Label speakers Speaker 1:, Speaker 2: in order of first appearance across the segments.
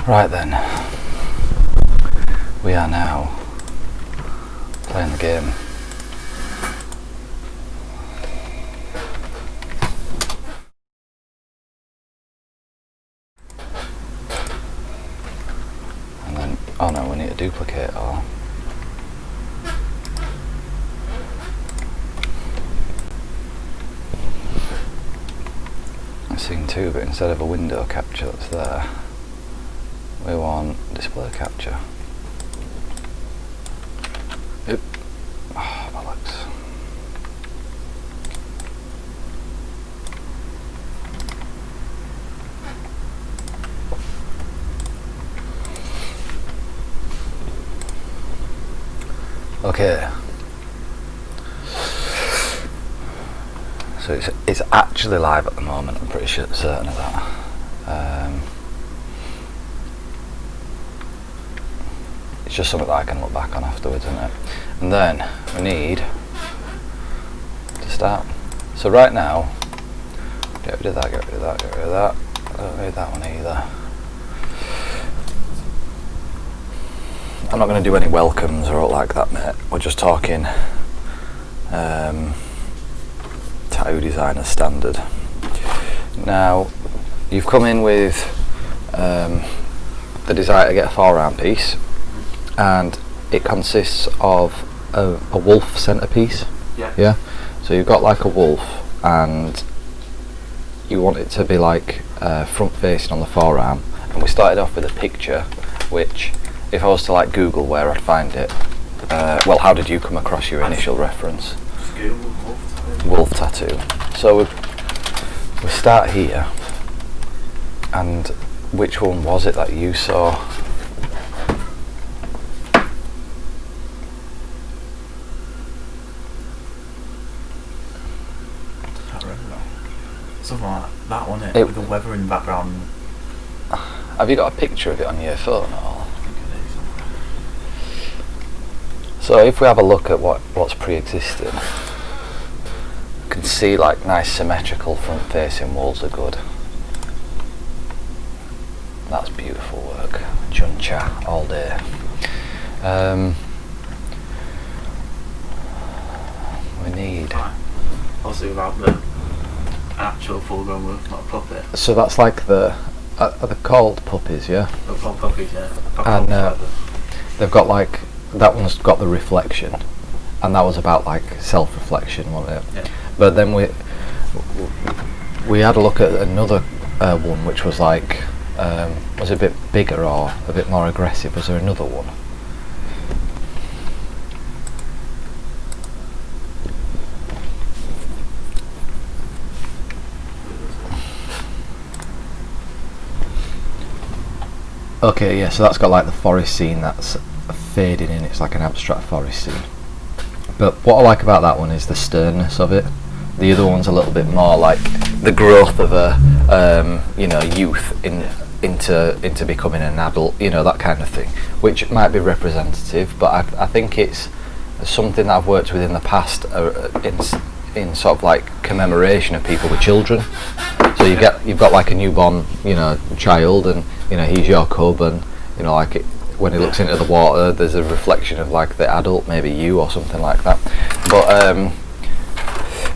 Speaker 1: Right then, we are now playing the game. And then, oh no, we need to duplicate all. Scene 2, but instead of a window capture that's there, we want display capture. Oop. Oh, bollocks. Okay. So it's actually live at the moment, I'm pretty certain of that. It's just something that I can look back on afterwards, isn't it? And then we need to start. So right now, get rid of that, get rid of that, get rid of that. I don't need that one either. I'm not going to do any welcomes or all like that, mate. We're just talking tattoo designer standard. Now, you've come in with the desire to get a 4-round piece, and it consists of a wolf centerpiece. Yeah. So you've got like a wolf, and you want it to be like front facing on the forearm. And we started off with a picture, which, if I was to like Google where I'd find it, well, how did you come across your initial reference? Wolf tattoo. So we start here, and which one was it that you saw?
Speaker 2: Something like that one, with the weather in the background.
Speaker 1: Have you got a picture of it on your phone at all? So if we have a look at what's pre-existing, you can see like nice symmetrical front-facing walls are good. That's beautiful work. Chuncha all day. We need.
Speaker 2: Also, without the actual full-grown wolf, not a puppet.
Speaker 1: So that's like the. Are they called puppies? Yeah.
Speaker 2: They're called puppies, yeah.
Speaker 1: And they've got like, that one's got the reflection, and that was about like self-reflection, wasn't it?
Speaker 2: Yeah.
Speaker 1: But then we had a look at another one which was like, was a bit bigger or a bit more aggressive. Was there another one? Okay, yeah, so that's got like the forest scene that's fading in, it's like an abstract forest scene. But what I like about that one is the sternness of it. The other one's a little bit more like the growth of a youth into becoming an adult, that kind of thing, which might be representative, but I think it's something that I've worked with in the past in sort of like commemoration of people with children. So you've got like a newborn, child, and he's your cub, and like when he looks into the water, there's a reflection of like the adult, maybe you or something like that. But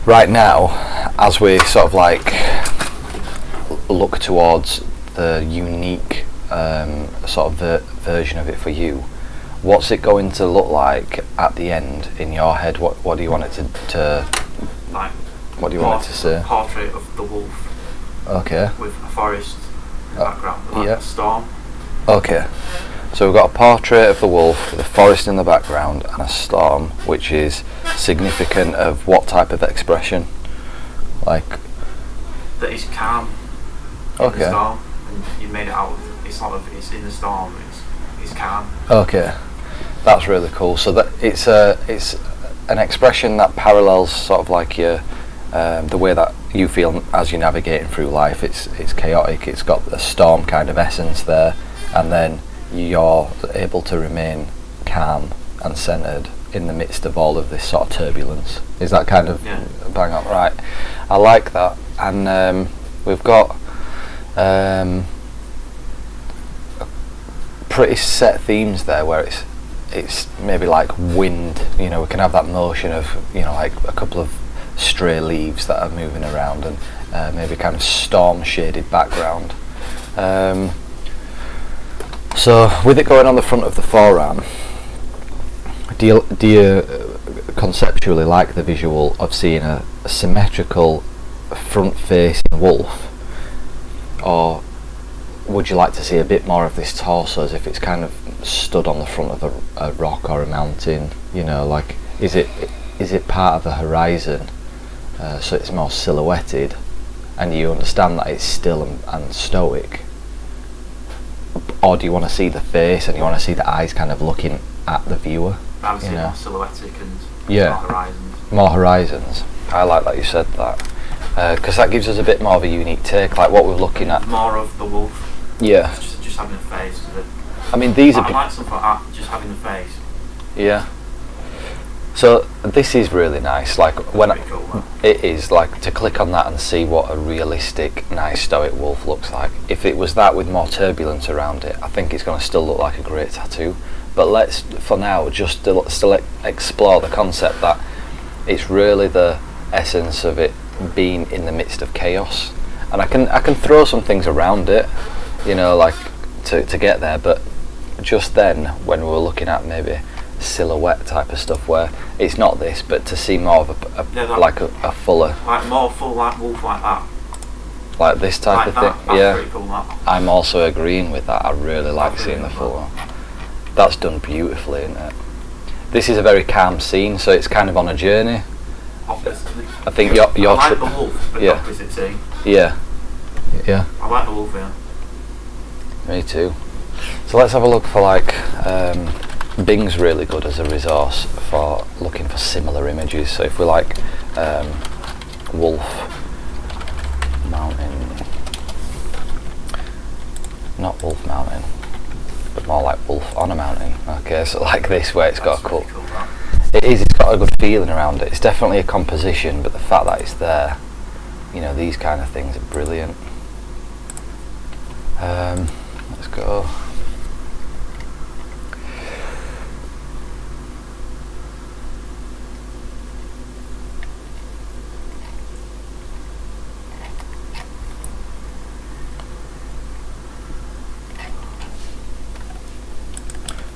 Speaker 1: right now, as we sort of like look towards the unique sort of version of it for you, what's it going to look like at the end in your head? What do you want it to
Speaker 2: like?
Speaker 1: What do you want it to say?
Speaker 2: A portrait of the wolf.
Speaker 1: Okay.
Speaker 2: With a forest in the background, like a storm.
Speaker 1: Okay. So we've got a portrait of the wolf with a forest in the background and a storm, which is significant of what type of expression? Like.
Speaker 2: That he's calm.
Speaker 1: Okay.
Speaker 2: In the storm, and you made it out. It's in the storm. It's calm.
Speaker 1: Okay. That's really cool. So that it's an expression that parallels sort of like your the way that you feel as you're navigating through life. It's chaotic. It's got the storm kind of essence there, and then you're able to remain calm and centered in the midst of all of this sort of turbulence. Is that kind of bang on right? I like that. And we've got a pretty set themes there, where it's maybe like wind. You know, we can have that motion of, you know, like a couple of stray leaves that are moving around, and maybe kind of storm shaded background. So with it going on the front of the forearm, do you conceptually like the visual of seeing a symmetrical front facing wolf, or would you like to see a bit more of this torso as if it's kind of stood on the front of a rock or a mountain? You know, like is it part of a horizon, so it's more silhouetted, and you understand that it's still and stoic, or do you want to see the face and you want to see the eyes kind of looking at the viewer?
Speaker 2: I would say
Speaker 1: You know?
Speaker 2: more silhouetted and
Speaker 1: Yeah.
Speaker 2: more horizons.
Speaker 1: More horizons. I like that you said that, because that gives us a bit more of a unique take, like what we're looking at.
Speaker 2: More of the wolf.
Speaker 1: Yeah.
Speaker 2: Just having a face.
Speaker 1: I mean, these are.
Speaker 2: I like something like that, just having the face.
Speaker 1: Yeah. So this is really nice. Like when
Speaker 2: Pretty cool, man.
Speaker 1: it is like to click on that and see what a realistic, nice stoic wolf looks like. If it was that with more turbulence around it, I think it's going to still look like a great tattoo. But let's, for now, just still explore the concept that it's really the essence of it being in the midst of chaos. And I can throw some things around it, you know, like to get there. But just then, when we were looking at maybe silhouette type of stuff, where it's not this, but to see more of a fuller,
Speaker 2: like more full, like wolf, like that.
Speaker 1: like this type
Speaker 2: Like
Speaker 1: of
Speaker 2: that,
Speaker 1: thing.
Speaker 2: that's
Speaker 1: Yeah,
Speaker 2: pretty cool, that.
Speaker 1: I'm also agreeing with that. I really like
Speaker 2: That's
Speaker 1: seeing the
Speaker 2: really
Speaker 1: full one. That's done beautifully, isn't it? This is a very calm scene, so it's kind of on a journey.
Speaker 2: Opposite.
Speaker 1: I think you're
Speaker 2: I like the wolf, but
Speaker 1: yeah.
Speaker 2: the opposite scene.
Speaker 1: Yeah. Yeah.
Speaker 2: I like the wolf, yeah.
Speaker 1: Me too. So let's have a look for like Bing's really good as a resource for looking for similar images. So if we like wolf mountain, not wolf mountain, but more like wolf on a mountain. Okay, so like this where it's got a
Speaker 2: Really
Speaker 1: cut.
Speaker 2: cool, that.
Speaker 1: It's got a good feeling around it. It's definitely a composition, but the fact that it's there, you know, these kind of things are brilliant. Let's go.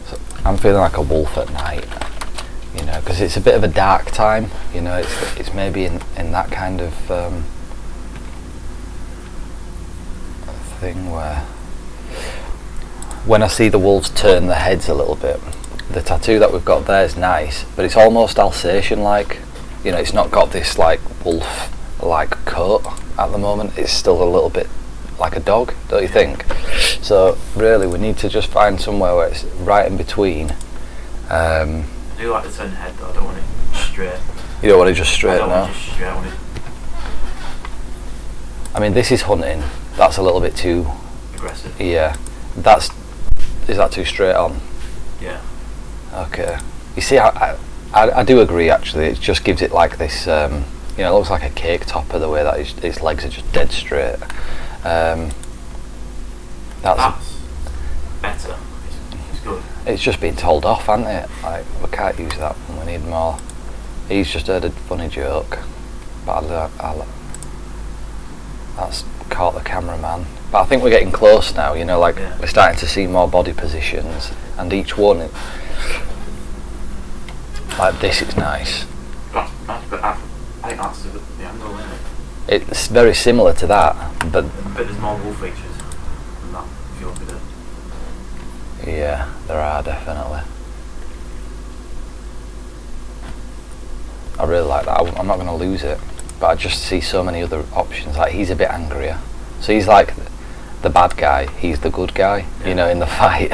Speaker 1: So I'm feeling like a wolf at night, you know, because it's a bit of a dark time, you know, it's maybe in that kind of thing where when I see the wolves turn their heads a little bit, the tattoo that we've got there is nice, but it's almost Alsatian like, you know, it's not got this like wolf like coat at the moment, it's still a little bit like a dog, don't you think? So really we need to just find somewhere where it's right in between.
Speaker 2: I do like the turn head though, I don't want it straight.
Speaker 1: You don't want it just
Speaker 2: I
Speaker 1: straight
Speaker 2: don't
Speaker 1: now?
Speaker 2: want it just straight, I want it
Speaker 1: I mean, this is hunting, that's a little bit too,
Speaker 2: aggressive.
Speaker 1: yeah, is that too straight on?
Speaker 2: Yeah.
Speaker 1: Okay. You see, I do agree actually, it just gives it like this, you know, it looks like a cake topper the way that his legs are just dead straight. That's
Speaker 2: better. It's good.
Speaker 1: it's just been told off, hasn't it? Like, we can't use that one, we need more. He's just heard a funny joke, but that's caught the cameraman. But I think we're getting close now, you know, like
Speaker 2: Yeah.
Speaker 1: we're starting to see more body positions, and each one, like this is nice.
Speaker 2: But I think that's the angle, isn't it?
Speaker 1: It's very similar to that, but
Speaker 2: But there's more wolf features than that, if you look at it.
Speaker 1: yeah, there are definitely. I really like that. I'm not going to lose it, but I just see so many other options. Like he's a bit angrier, so he's like the bad guy. He's the good guy, you know, in the fight.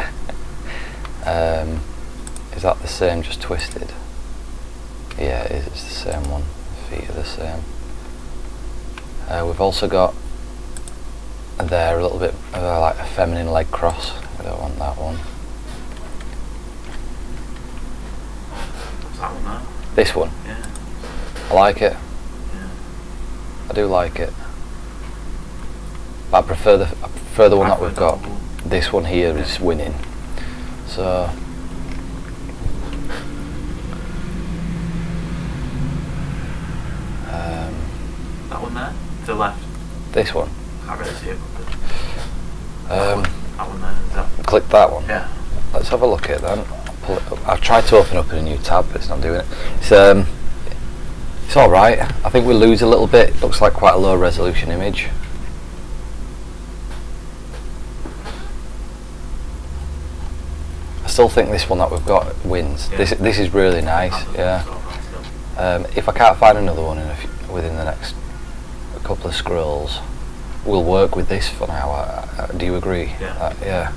Speaker 1: Is that the same, just twisted? Yeah, it is. It's the same one. The feet are the same. We've also got there a little bit of like a feminine leg cross. I don't want that one.
Speaker 2: What's that one there?
Speaker 1: This one.
Speaker 2: Yeah.
Speaker 1: I like it.
Speaker 2: Yeah.
Speaker 1: I do like it. But I prefer the one that we've got. This one here is winning. So
Speaker 2: that one there, to the left.
Speaker 1: this one.
Speaker 2: I can't really see it.
Speaker 1: Um,
Speaker 2: That one there. Is that?
Speaker 1: click that one.
Speaker 2: Yeah.
Speaker 1: Let's have a look at it then. I'll pull it up. I've tried to open up in a new tab, but it's not doing it. It's all right. I think we lose a little bit. It looks like quite a low resolution image. I still think this one that we've got wins.
Speaker 2: Yeah.
Speaker 1: This is really nice. Yeah. If I can't find another one within the next couple of scrolls, we'll work with this for now. Do you agree?
Speaker 2: Yeah.
Speaker 1: Yeah.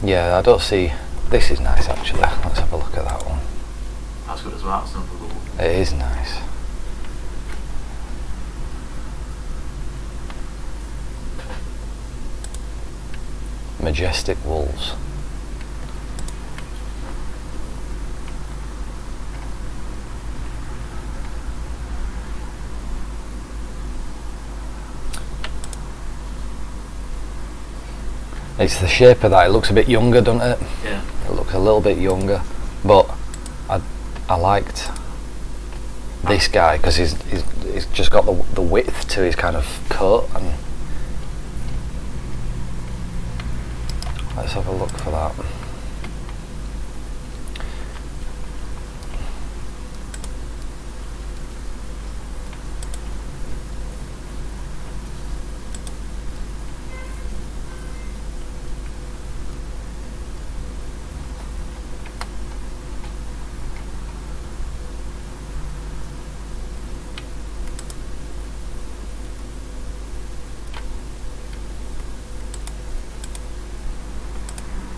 Speaker 1: Yeah, I don't see. This is nice actually. Let's have a look at that one.
Speaker 2: That's good as well. That's another good one.
Speaker 1: It is nice. Majestic wolves. It's the shape of that. It looks a bit younger, doesn't it?
Speaker 2: Yeah.
Speaker 1: It looks a little bit younger, but I liked this guy because he's just got the width to his kind of coat. And let's have a look for that.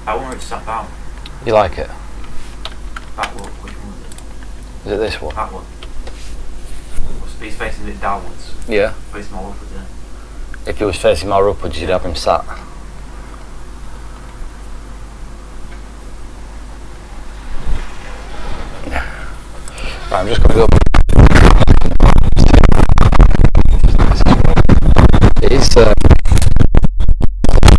Speaker 2: That one where it's sat down.
Speaker 1: You like it?
Speaker 2: That one. Which one was it?
Speaker 1: Is it this one?
Speaker 2: That one. He's facing it downwards.
Speaker 1: Yeah.
Speaker 2: Facing all upwards, yeah.
Speaker 1: If he was facing more upwards, you'd have him sat. Right, I'm just going to go. It is.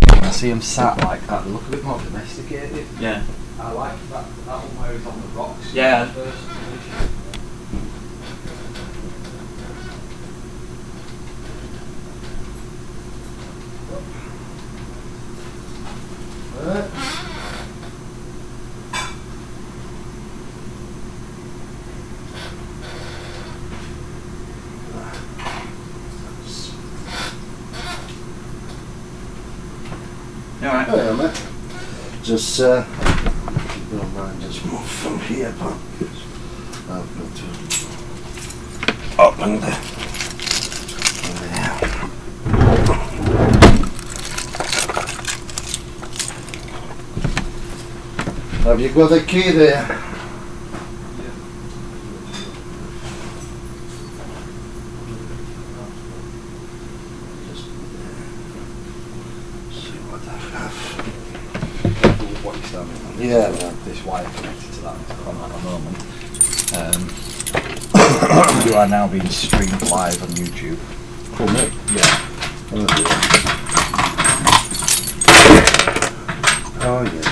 Speaker 1: I see him sat like that. They look a bit more domesticated.
Speaker 2: Yeah.
Speaker 1: I like that one where he's on the rocks.
Speaker 2: Yeah. Alright.
Speaker 3: Oh, yeah, mate. Just, if you don't mind, just move from here, pal. I've got to open there. Have you got the key there? Yeah, man.
Speaker 1: This wire connected to that on at the moment. You are now being streamed live on YouTube.
Speaker 3: For me?
Speaker 1: Yeah.
Speaker 3: Oh, yeah.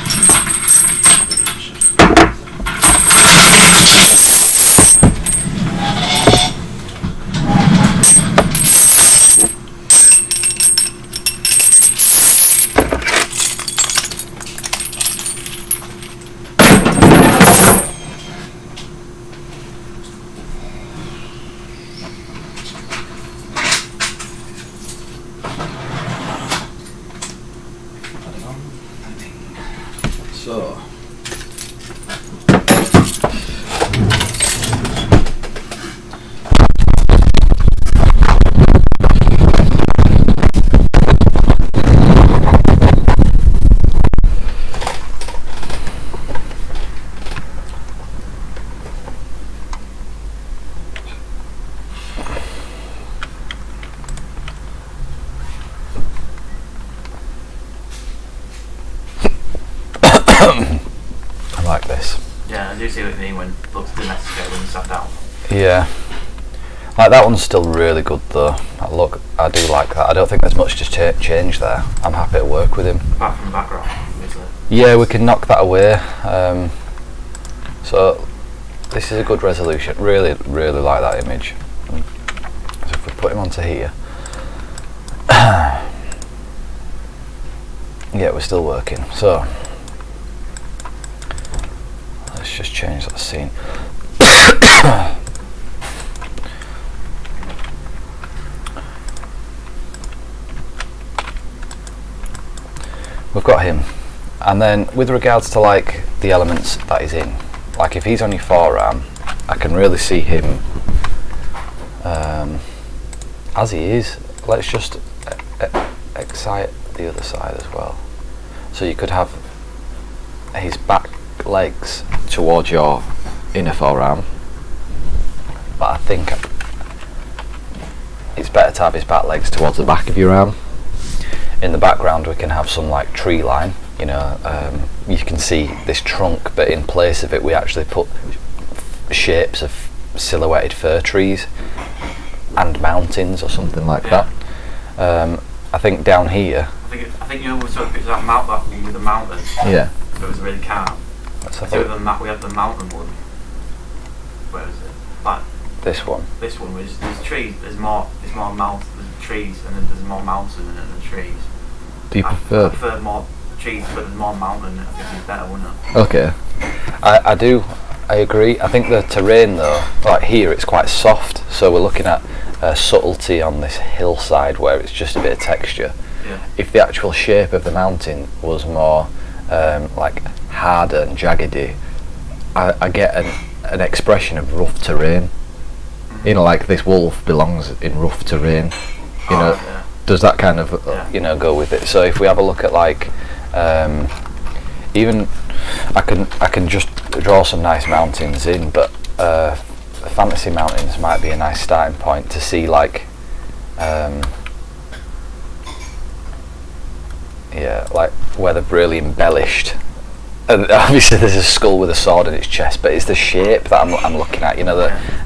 Speaker 1: So. I like this.
Speaker 2: Yeah, I do see what you mean when it looks domesticated when you sat down.
Speaker 1: Yeah. Like that one's still really good though. Look, I do like that. I don't think there's much to change there. I'm happy to work with him.
Speaker 2: Apart from the background, obviously.
Speaker 1: Yeah, we can knock that away. So this is a good resolution. Really, really like that image. So if we put him onto here, yeah, we're still working. So let's just change that scene. We've got him, and then with regards to like the elements that he's in, like if he's on your forearm, I can really see him as he is. Let's just excite the other side as well. So you could have his back legs towards your inner forearm, but I think it's better to have his back legs towards the back of your arm. In the background we can have some like tree line, you know, you can see this trunk, but in place of it we actually put shapes of silhouetted fir trees and mountains or something like that. I think down here,
Speaker 2: I think you know we saw the picture of that one with the mountains.
Speaker 1: Yeah.
Speaker 2: So it was really calm.
Speaker 1: Let's have
Speaker 2: So
Speaker 1: a
Speaker 2: we have the mountain one. Where is it? Like
Speaker 1: this one.
Speaker 2: this one, which there's trees. There's more mountains. There's trees, and then there's more mountain than the trees.
Speaker 1: Do you
Speaker 2: I
Speaker 1: prefer?
Speaker 2: prefer more trees, but there's more mountain. I think it's better, wouldn't it?
Speaker 1: Okay. I do. I agree. I think the terrain though, like here, it's quite soft. So we're looking at subtlety on this hillside where it's just a bit of texture.
Speaker 2: Yeah.
Speaker 1: If the actual shape of the mountain was more like harder and jaggedy, I get an expression of rough terrain. You know, like this wolf belongs in rough terrain. You know,
Speaker 2: yeah.
Speaker 1: does that kind of
Speaker 2: Yeah.
Speaker 1: you know go with it? So if we have a look at like even I can just draw some nice mountains in, but fantasy mountains might be a nice starting point to see like yeah, like where they've really embellished. And obviously there's a skull with a sword in its chest, but it's the shape that I'm looking at, you know,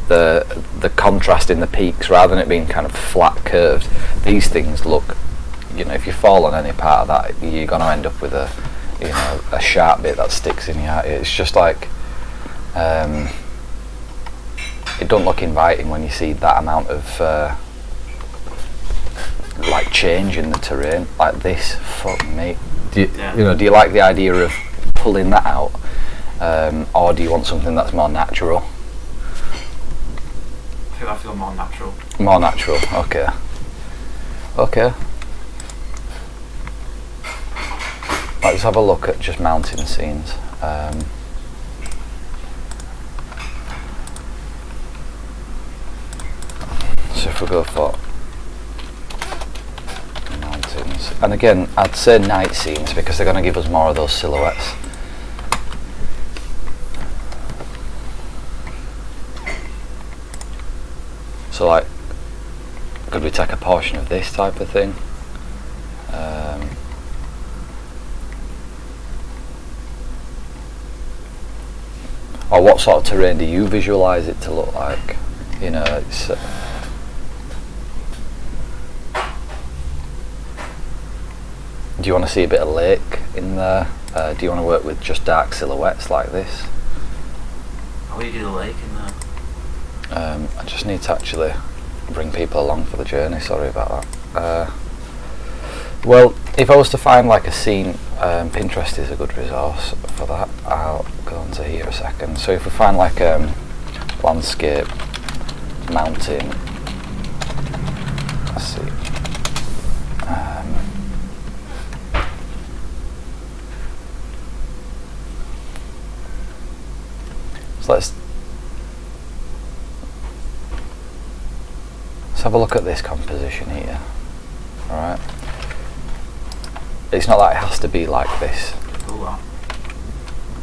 Speaker 1: the contrast in the peaks rather than it being kind of flat curved. These things look, you know, if you fall on any part of that, you're going to end up with a, you know, a sharp bit that sticks in your eye. It's just like it don't look inviting when you see that amount of like change in the terrain like this. Fuck me. Do you,
Speaker 2: Yeah.
Speaker 1: you know, do you like the idea of pulling that out, or do you want something that's more natural?
Speaker 2: I think I feel more natural.
Speaker 1: More natural. Okay. Okay. Let's have a look at just mountain scenes. So if we go for mountains, and again I'd say night scenes because they're going to give us more of those silhouettes. So like, could we take a portion of this type of thing? Or what sort of terrain do you visualise it to look like? You know, it's do you want to see a bit of lake in there? Do you want to work with just dark silhouettes like this?
Speaker 2: How do you do the lake in there?
Speaker 1: I just need to actually bring people along for the journey, sorry about that. Well, if I was to find like a scene, Pinterest is a good resource for that. I'll go on to here a second. So if we find like landscape, mountain, let's see. So let's have a look at this composition here. Alright. It's not that it has to be like this,
Speaker 2: Do that.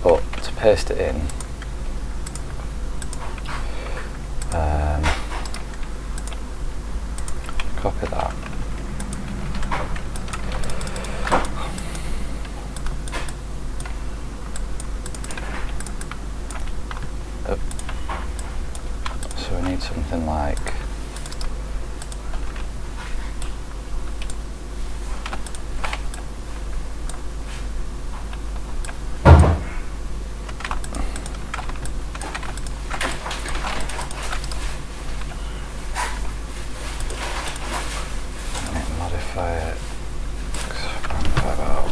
Speaker 1: but to paste it in, copy that. So we need something like fire. Five out.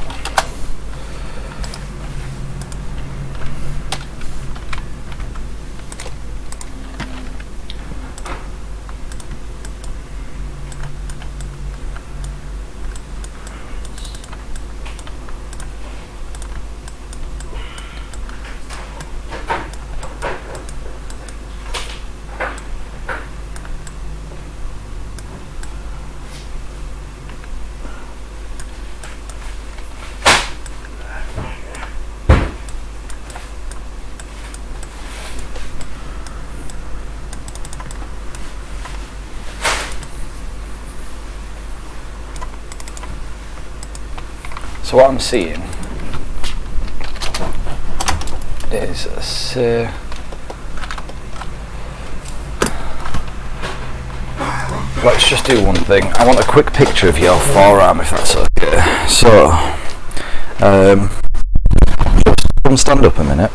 Speaker 1: So what I'm seeing is, let's just do one thing. I want a quick picture of your forearm, if that's okay. So, just come stand up a minute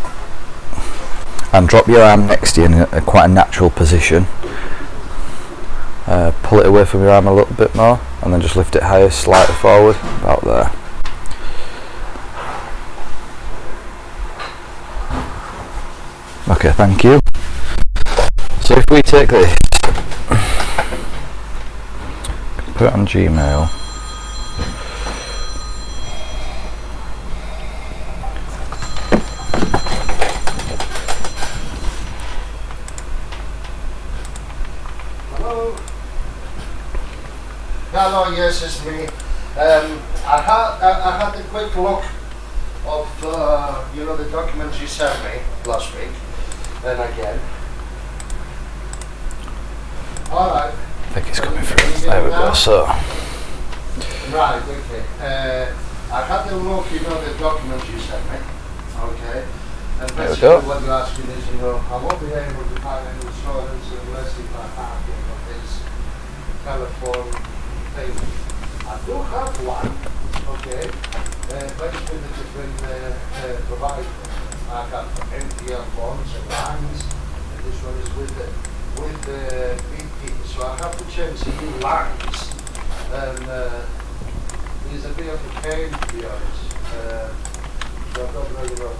Speaker 1: and drop your arm next to you in quite a natural position. Pull it away from your arm a little bit more, and then just lift it higher, slightly forward, about there. Okay, thank you. So if we take this, put it on Gmail.
Speaker 3: Hello. Hello, yes, it's me. I had a quick look of the documents you sent me last week. Then again. Alright.
Speaker 1: I think it's coming through. There we go. So.
Speaker 3: Right, okay. I had a look, the documents you sent me. Okay. And
Speaker 1: There we
Speaker 3: basically
Speaker 1: go.
Speaker 3: what you're asking is, I won't be able to find any insurance unless if I have, this telephone thing. I do have one, okay. But it's with a different provider. I have MTL phones and lines, and this one is with the BT. So I have to change the new lines, and it's a bit of a pain, to be honest. So I don't really know.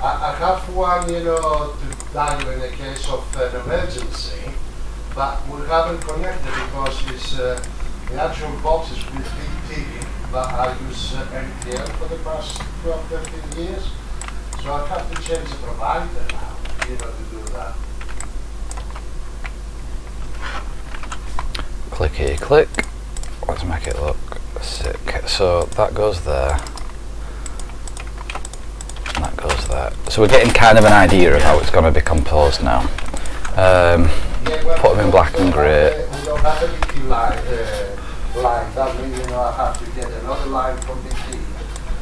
Speaker 3: I have one, to dial in a case of an emergency, but we haven't connected because it's the actual box is with BT. But I use MTL for the past 12, 13 years, so I have to change the provider now, to do that.
Speaker 1: Click here, click. Let's make it look sick. So that goes there. And that goes there. So we're getting kind of an idea of how it's going to be composed now. Put them in black and grey.
Speaker 3: We don't have a BT line. That means, I have to get another line from BT.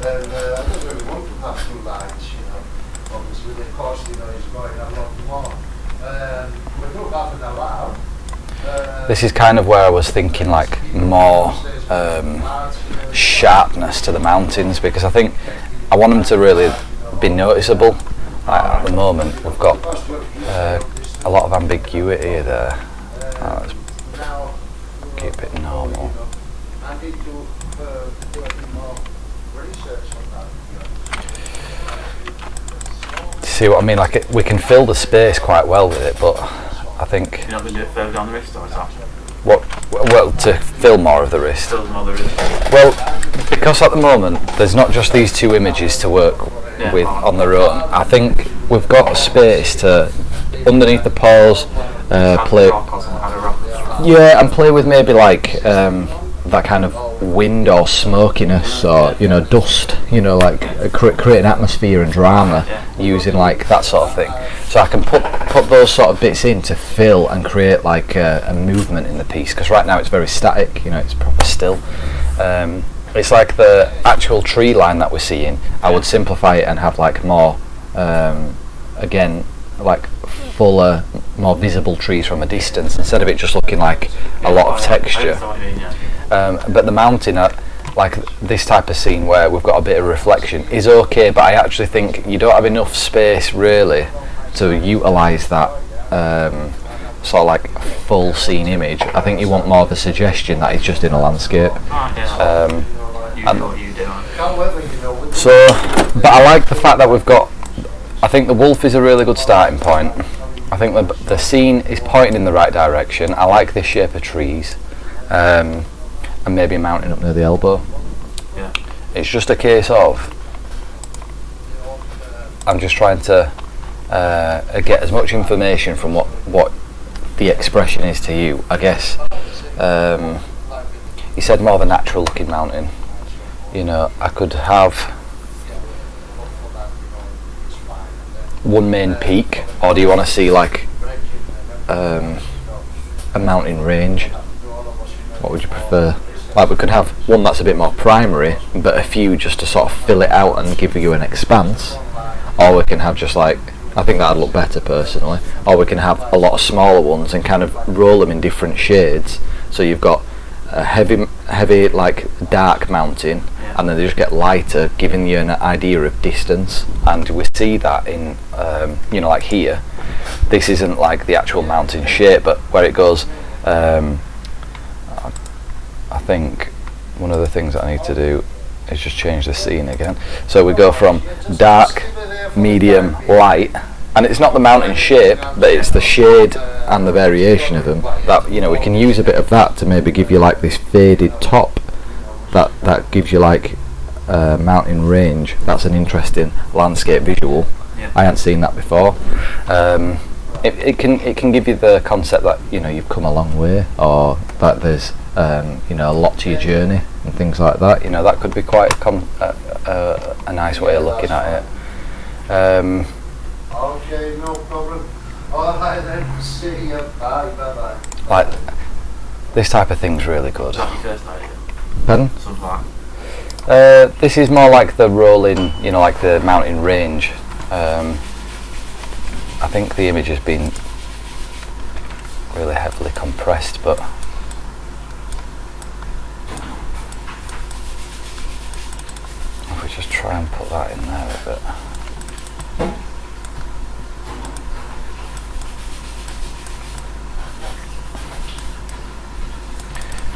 Speaker 3: And I don't really want to have two lines, Obviously the cost, is going a lot more. We do have it allowed.
Speaker 1: This is kind of where I was thinking like more sharpness to the mountains, because I think I want them to really be noticeable. Like at the moment we've got a lot of ambiguity there. Let's keep it normal.
Speaker 3: I need to do a bit more research on that.
Speaker 1: See what I mean? Like we can fill the space quite well with it, but I think
Speaker 2: You're not going to do it further down the wrist, or is that?
Speaker 1: well to fill more of the wrist.
Speaker 2: Still more the wrist.
Speaker 1: Well, because at the moment there's not just these two images to work with on their own. I think we've got space to underneath the paws play. Yeah, and play with maybe like that kind of wind or smokiness or dust, like create an atmosphere and drama using like that sort of thing. So I can put those sort of bits in to fill and create like a movement in the piece, because right now it's very static, it's proper still. It's like the actual tree line that we're seeing. I would simplify it and have like more again like fuller, more visible trees from a distance, instead of it just looking like a lot of texture. But the mountain, like this type of scene where we've got a bit of reflection, is okay, but I actually think you don't have enough space really to utilise that sort of like a full scene image. I think you want more of a suggestion that it's just in a landscape.
Speaker 2: You do what you do.
Speaker 1: So, but I like the fact that we've got. I think the wolf is a really good starting point. I think the scene is pointing in the right direction. I like this shape of trees, and maybe a mountain up near the elbow.
Speaker 2: Yeah.
Speaker 1: It's just a case of I'm just trying to get as much information from what the expression is to you. I guess you said more of a natural looking mountain. You know, I could have one main peak, or do you want to see like a mountain range? What would you prefer? Like, we could have one that's a bit more primary, but a few just to sort of fill it out and give you an expanse, or we can have just like, I think that'd look better personally, or we can have a lot of smaller ones and kind of roll them in different shades, so you've got a heavy like dark mountain, and then they just get lighter, giving you an idea of distance. And we see that in you know, like here, this isn't like the actual mountain shape, but where it goes, I think one of the things that I need to do is just change the scene again. So we go from dark, medium, light, and it's not the mountain shape, but it's the shade and the variation of them. That, you know, we can use a bit of that to maybe give you like this faded top. That gives you like mountain range. That's an interesting landscape visual.
Speaker 2: Yeah.
Speaker 1: I hadn't seen that before. It can give you the concept that, you know, you've come a long way, or that there's you know, a lot to your journey and things like that. You know, that could be quite a nice way of looking at it.
Speaker 3: Okay, no problem. All right then, see you. Bye, bye.
Speaker 1: Like, this type of thing's really good.
Speaker 2: Is that your first idea?
Speaker 1: Pardon?
Speaker 2: Something like
Speaker 1: This is more like the rolling, you know, like the mountain range. I think the image has been really heavily compressed, but if we just try and put that in there a bit.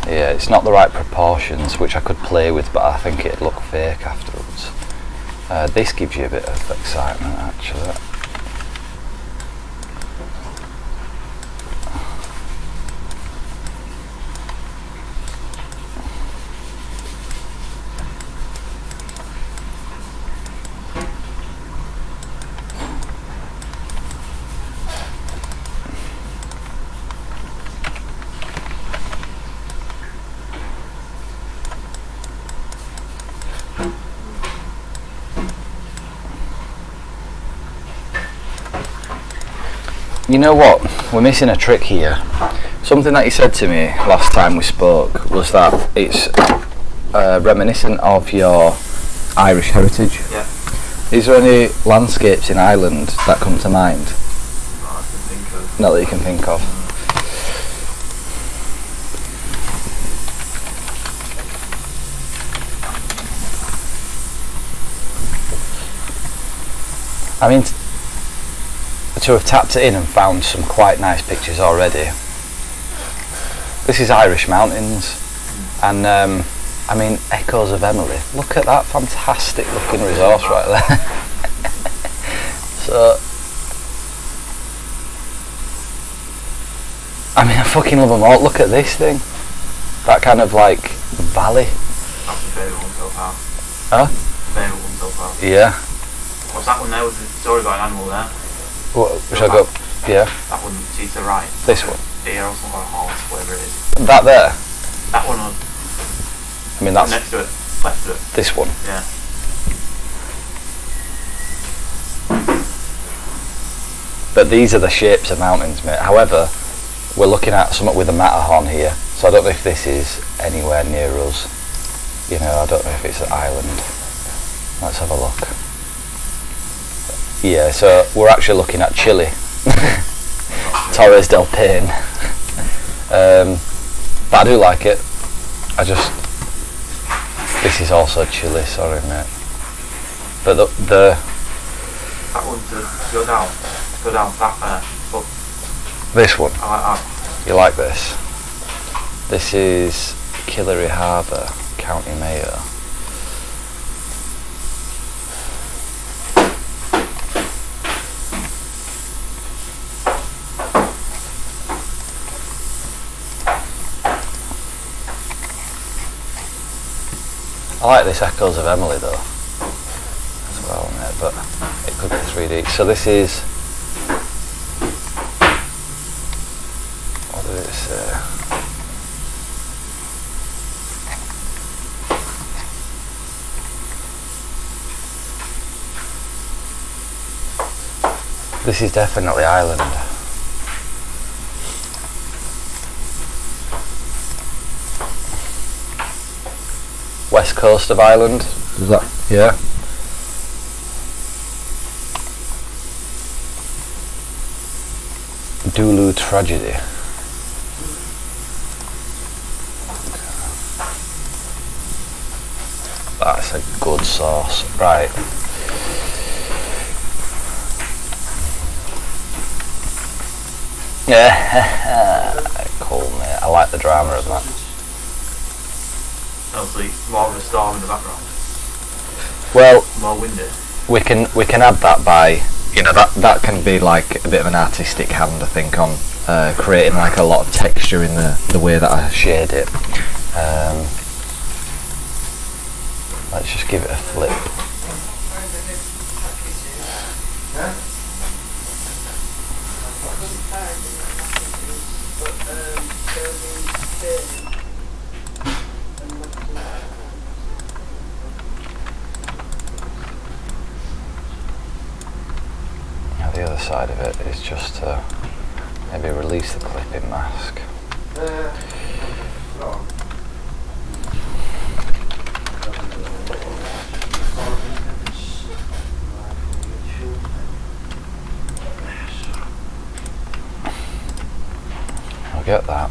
Speaker 1: Yeah, it's not the right proportions, which I could play with, but I think it'd look fake afterwards. This gives you a bit of excitement, actually. You know what? We're missing a trick here. Something that you said to me last time we spoke was that it's reminiscent of your Irish heritage.
Speaker 2: Yeah.
Speaker 1: Is there any landscapes in Ireland that come to mind?
Speaker 2: I can think of.
Speaker 1: Not that you can think of. I mean, to have tapped it in and found some quite nice pictures already. This is Irish mountains, and I mean, echoes of Emily. Look at that fantastic looking resource right there. So, I mean, I fucking love them all. Look at this thing. That kind of like valley.
Speaker 2: That's my favourite one so far.
Speaker 1: Huh?
Speaker 2: Favourite one so far.
Speaker 1: Yeah.
Speaker 2: What's that one there? It's already got an animal there.
Speaker 1: What, shall I go? Yeah.
Speaker 2: That one, see to the right.
Speaker 1: This one.
Speaker 2: Deer or something, or a horse, whatever it is.
Speaker 1: That there.
Speaker 2: That one,
Speaker 1: I mean, that's
Speaker 2: next to it, left to it.
Speaker 1: this one.
Speaker 2: Yeah.
Speaker 1: But these are the shapes of mountains, mate. However, we're looking at something with a Matterhorn here, so I don't know if this is anywhere near us. You know, I don't know if it's an island. Let's have a look. Yeah, so we're actually looking at Chile. Torres del Paine. But I do like it. This is also Chile, sorry mate. But the
Speaker 2: That one to go down that up.
Speaker 1: This one.
Speaker 2: I like that.
Speaker 1: You like this? This is Killary Harbour, County Mayo. I like this Echoes of Emily though, as well, mate, but it could be 3D. So this is, what did it say? This is definitely Ireland. West coast of Ireland. Is that, yeah? Dulu tragedy. That's a good sauce. Right. Yeah, cool, mate. I like the drama of that.
Speaker 2: Obviously, more of a storm in the background.
Speaker 1: Well,
Speaker 2: More windy.
Speaker 1: we can add that by, you know, that can be like a bit of an artistic hand, I think, on creating like a lot of texture in the way that I shade it. Let's just give it a flip. Now the other side of it is just to maybe release the clipping mask. I'll get that.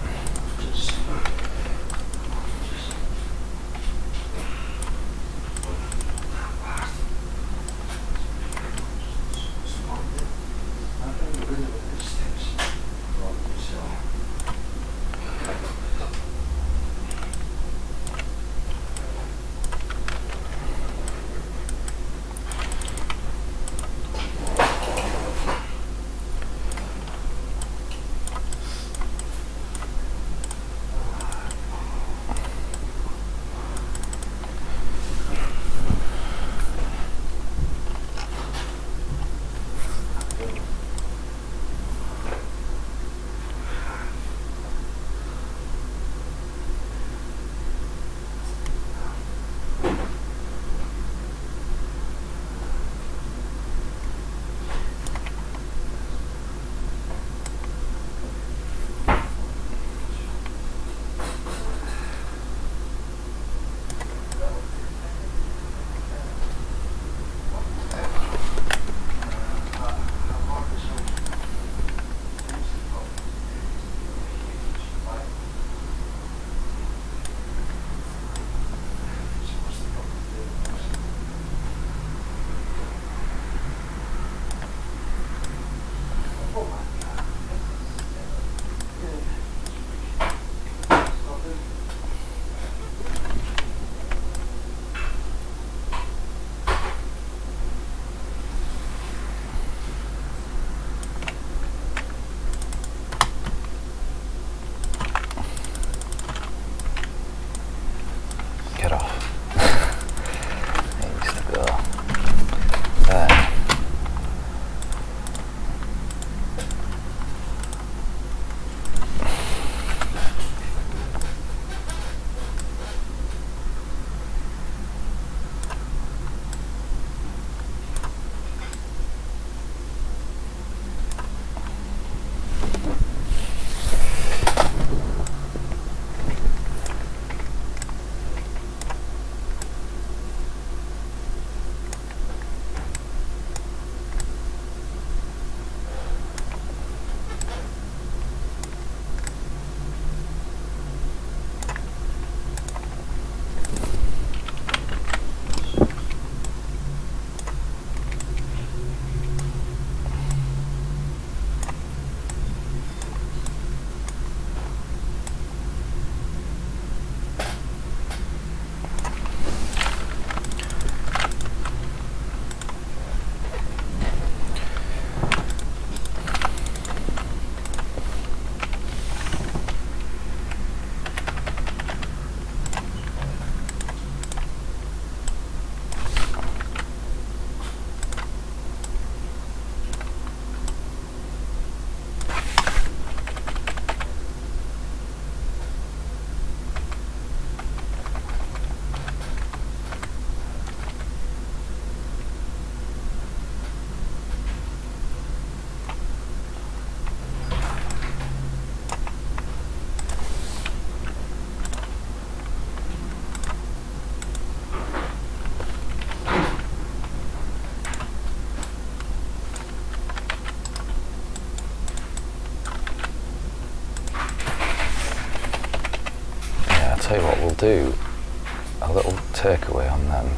Speaker 1: tell you what, we'll do a little takeaway on them.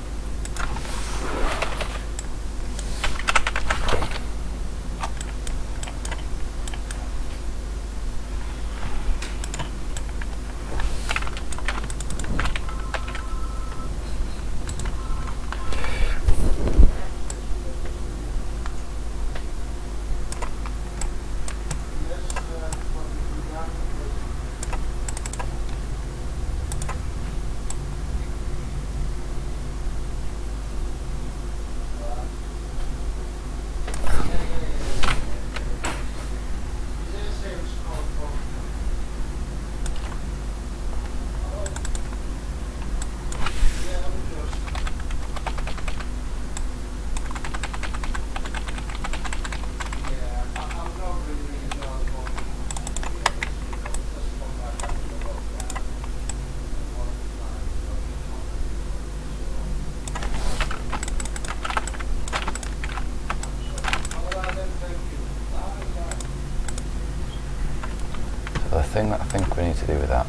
Speaker 1: The thing that I think we need to do with that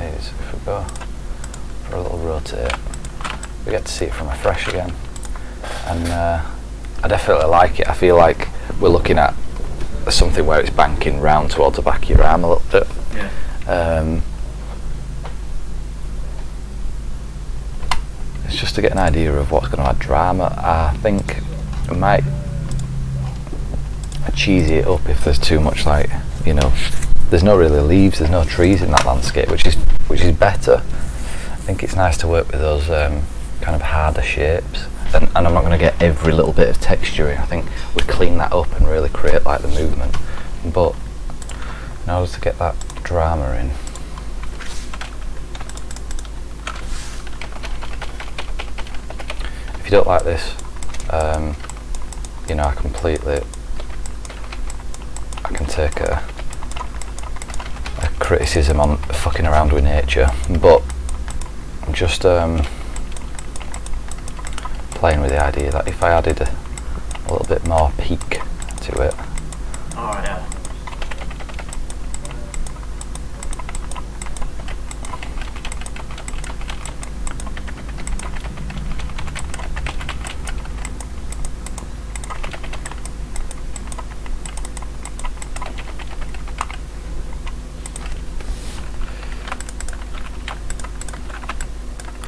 Speaker 1: is if we go for a little rotate, we get to see it from afresh again, and I definitely like it. I feel like we're looking at something where it's banking round towards the back of your arm a little bit.
Speaker 2: Yeah.
Speaker 1: It's just to get an idea of what's going to add drama. I think it might cheesy it up if there's too much, like, you know, there's no really leaves, there's no trees in that landscape, which is better. I think it's nice to work with those kind of harder shapes, and I'm not going to get every little bit of texture in. I think we clean that up and really create like the movement, but in order to get that drama in, if you don't like this, you know, I can take a criticism on fucking around with nature, but I'm just playing with the idea that if I added a little bit more peak to it.
Speaker 2: Oh yeah.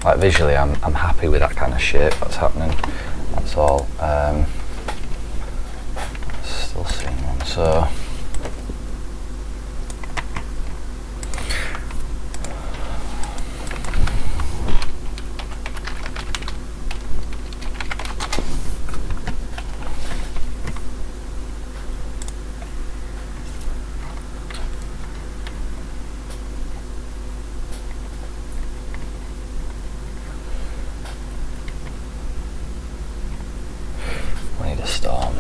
Speaker 1: Like visually, I'm happy with that kind of shape that's happening. That's all. Still seeing one. So we need a storm.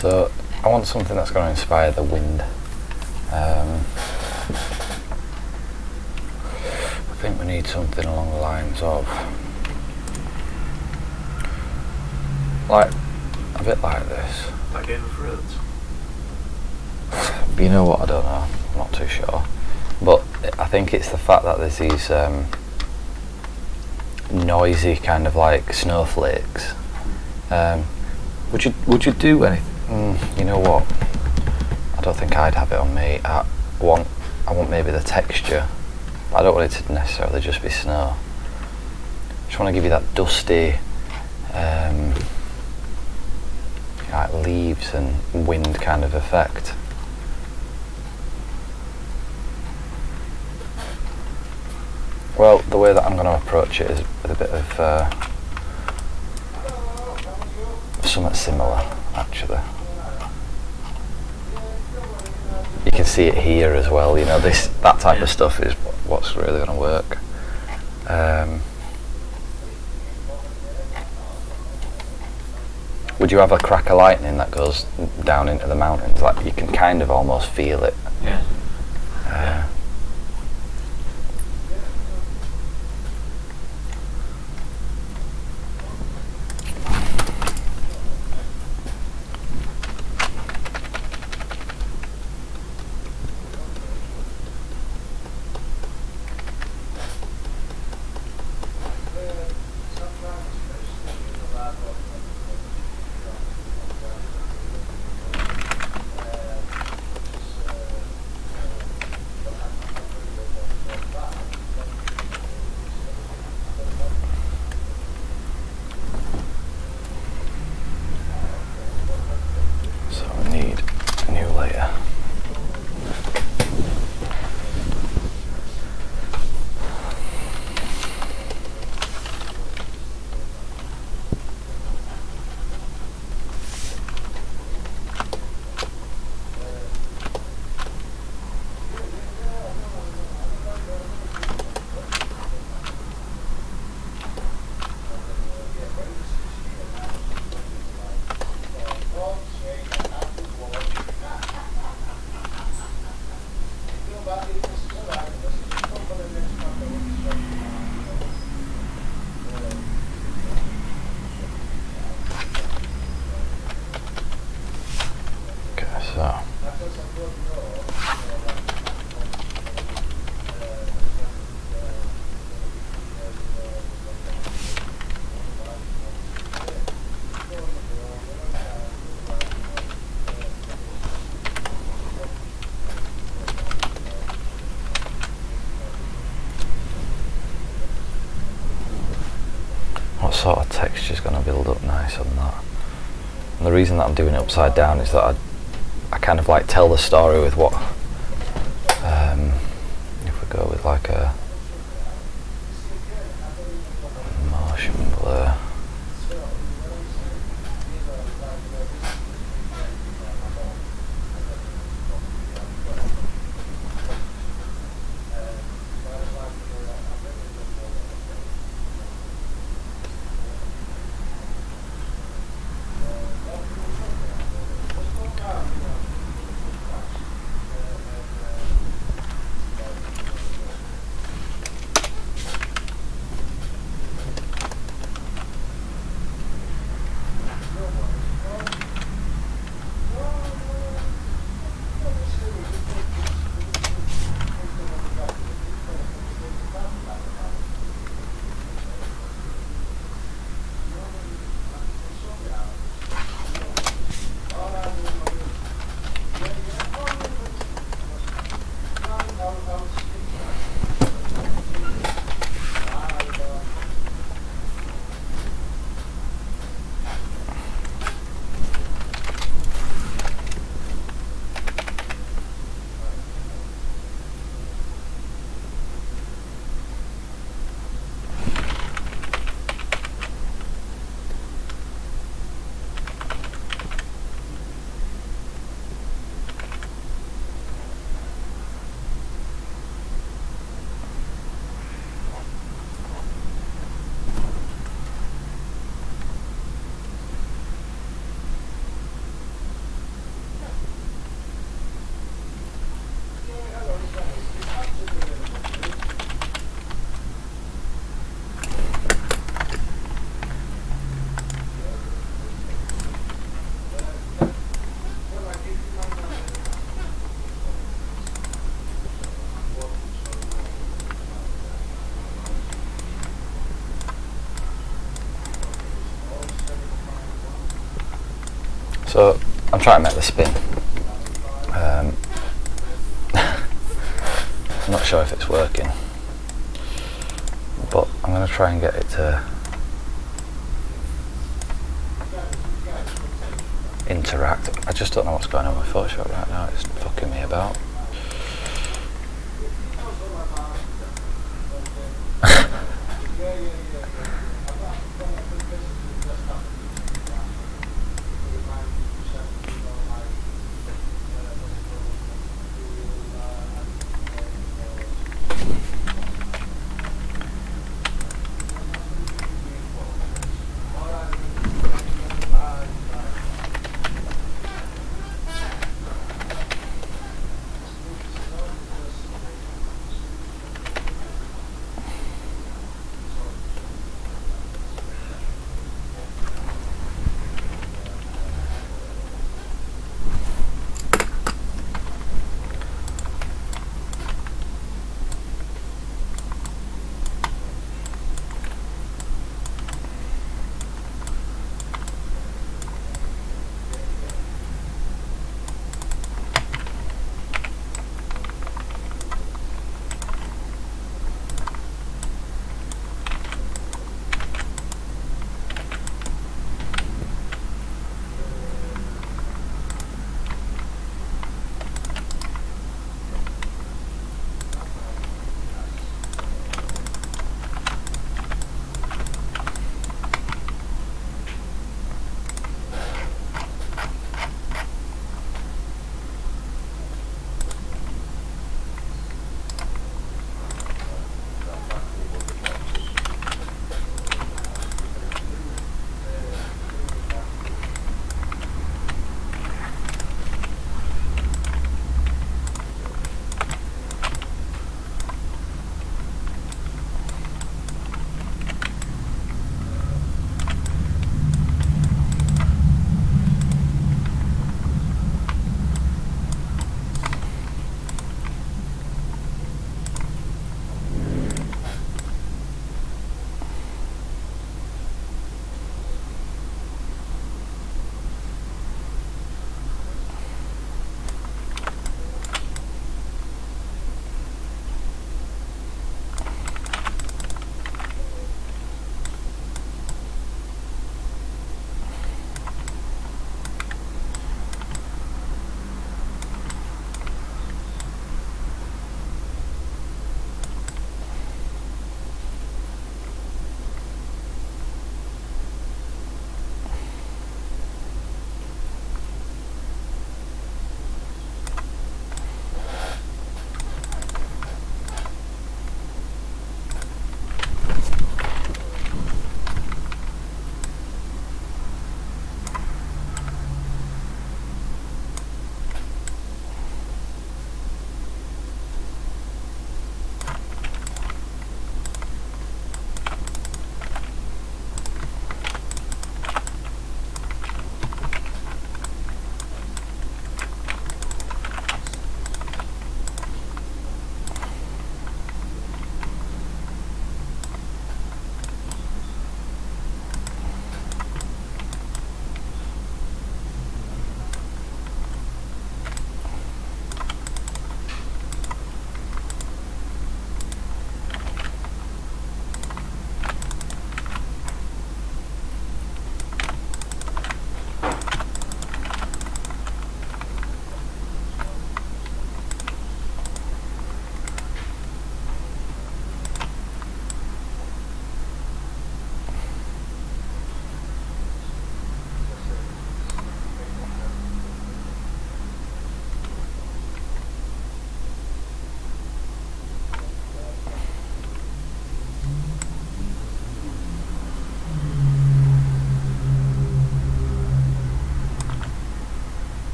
Speaker 1: So I want something that's going to inspire the wind. I think we need something along the lines of, like, a bit like this.
Speaker 2: Like Game of Thrones.
Speaker 1: But you know what, I don't know, I'm not too sure. But I think it's the fact that there's these noisy kind of like snowflakes. Would you do anything? You know what? I don't think I'd have it on me. I want maybe the texture. I don't want it to necessarily just be snow. I just want to give you that dusty, like leaves and wind kind of effect. Well, the way that I'm going to approach it is with a bit of something similar, actually. You can see it here as well. You know, that type of stuff is what's really going to work. Would you have a crack of lightning that goes down into the mountains? Like, you can kind of almost feel it.
Speaker 2: Yeah.
Speaker 1: What sort of texture is going to build up nice on that? And the reason that I'm doing it upside down is that I kind of like tell the story with what, if we go with like a motion blur. So I'm trying to make the spin. I'm not sure if it's working, but I'm going to try and get it to interact. I just don't know what's going on with Photoshop right now. It's fucking me about.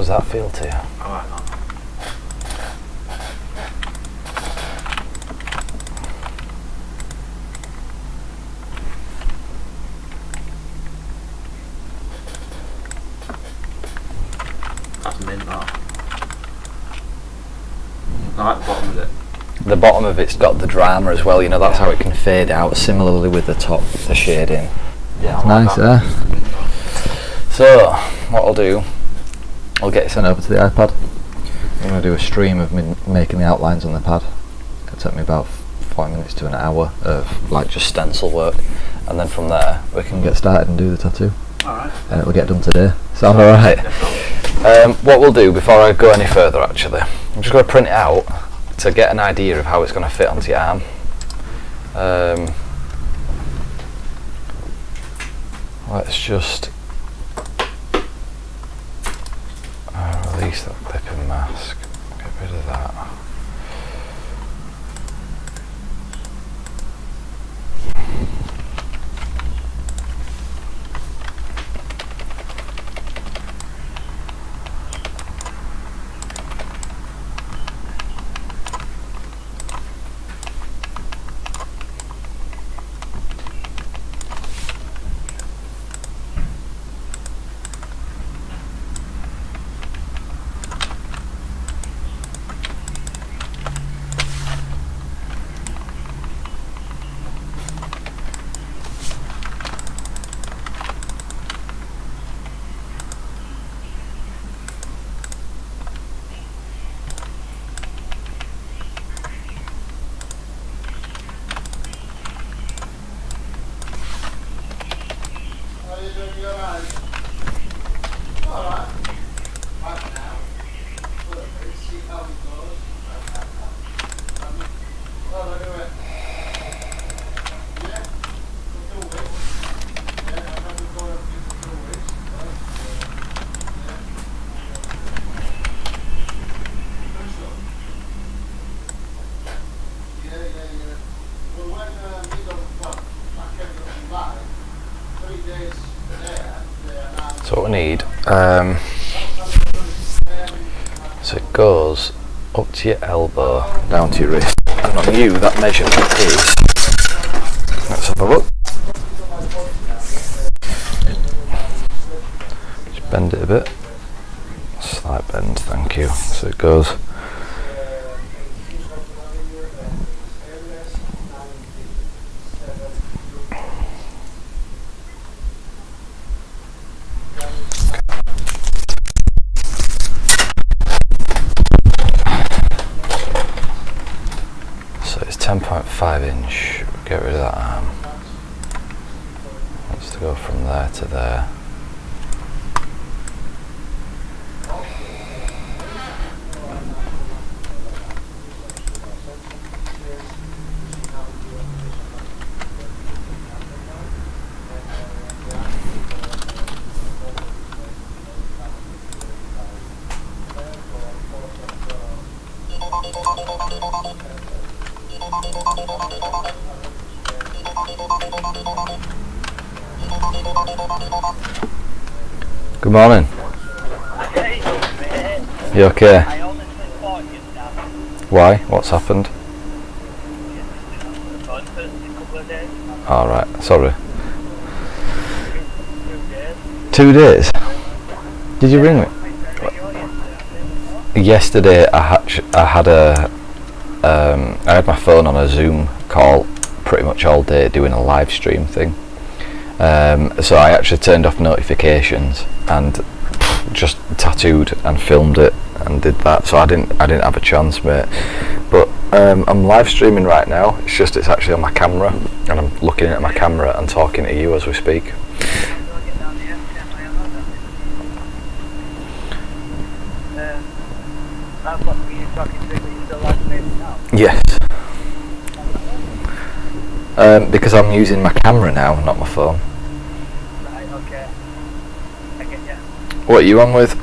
Speaker 1: does that feel to you?
Speaker 2: Alright, man. That's mint, that. I like the bottom of it.
Speaker 1: The bottom of it's got the drama as well, you know, that's how it can fade out, similarly with the top, the shading.
Speaker 2: Yeah,
Speaker 1: It's nice, So, what I'll do, I'll get it sent over to the iPad. I'm going to do a stream of me making the outlines on the pad. It'll take me about 40 minutes to an hour of like just stencil work, and then from there we can get started and do the tattoo.
Speaker 2: Alright.
Speaker 1: And it'll get done today. Sound alright? What we'll do before I go any further, actually, I'm just going to print it out to get an idea of how it's going to fit onto your arm. Let's just release that clipping mask, get rid of that.
Speaker 3: How you doing? You alright? Alright. Back now. Let's see how it goes. Well, anyway. Yeah. For 2 weeks. Yeah, I'm going to go for 2 weeks. Yeah. Well, when I kept looking back, 3 days there,
Speaker 1: So what we need, so it goes up to your elbow, down to your wrist, and on you that measurement is, let's have a look, just bend it a bit, slight bend, thank you, so it goes, so it's 10.5 inch, get rid of that arm, wants to go from there to there. Good morning. You okay? Why? What's happened? Alright, sorry. 2 days? Did you ring me? Yesterday I had my phone on a Zoom call pretty much all day doing a live stream thing. So I actually turned off notifications and just tattooed and filmed it and did that, so I didn't have a chance, mate. But I'm live streaming right now. It's actually on my camera, and I'm looking at my camera and talking to you as we speak. Yes. Because I'm using my camera now, not my phone.
Speaker 4: Right, okay. I get ya.
Speaker 1: What are you on with?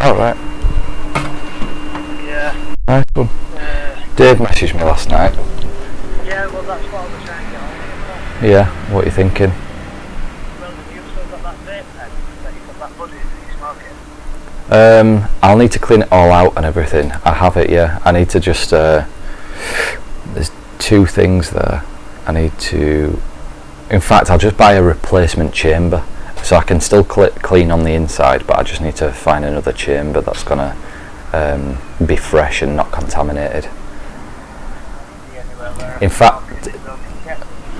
Speaker 1: Alright.
Speaker 4: Yeah.
Speaker 1: Nice one. Dave messaged me last night.
Speaker 4: Yeah, well that's what I was trying to get on with.
Speaker 1: Yeah, what are you thinking?
Speaker 4: Well, you've still got that
Speaker 1: I'll need to clean it all out and everything. I have it, yeah. I need to just there's 2 things there. I need to, in fact, I'll just buy a replacement chamber, so I can still clean on the inside, but I just need to find another chamber that's gonna be fresh and not contaminated. In fact,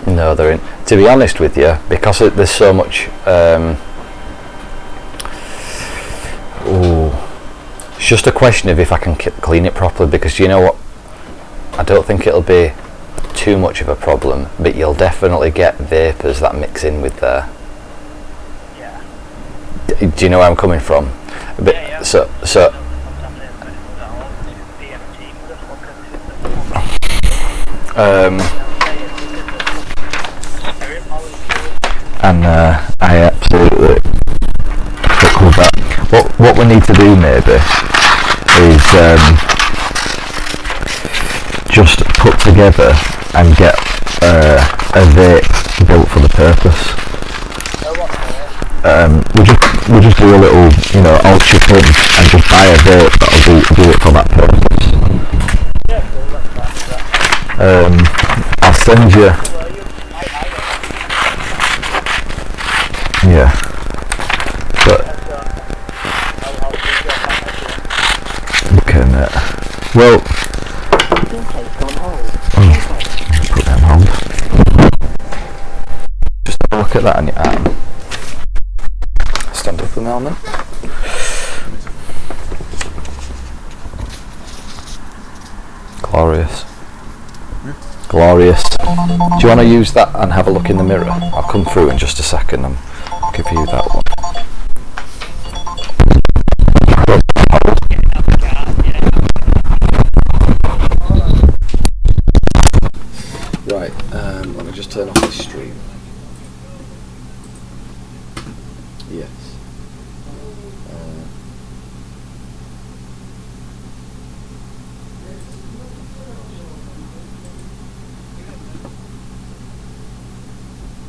Speaker 1: no, they're in. To be honest with you, because there's so much it's just a question of if I can clean it properly, because you know what, I don't think it'll be too much of a problem, but you'll definitely get vapours that mix in with there.
Speaker 4: Yeah.
Speaker 1: Do you know where I'm coming from? But
Speaker 4: Yeah.
Speaker 1: so and I absolutely fuck with that. What we need to do maybe is just put together and get a vape built for the purpose. We'll just do a little, you know, I'll chip in and just buy a vape that'll do it for that purpose. I'll send you. Yeah. But okay, mate. Well, put that on hold. Just have a look at that on your arm. Stand up a moment. Glorious. Glorious. Do you want to use that and have a look in the mirror? I'll come through in just a second and give you that one. Right, let me just turn off this stream. Yes.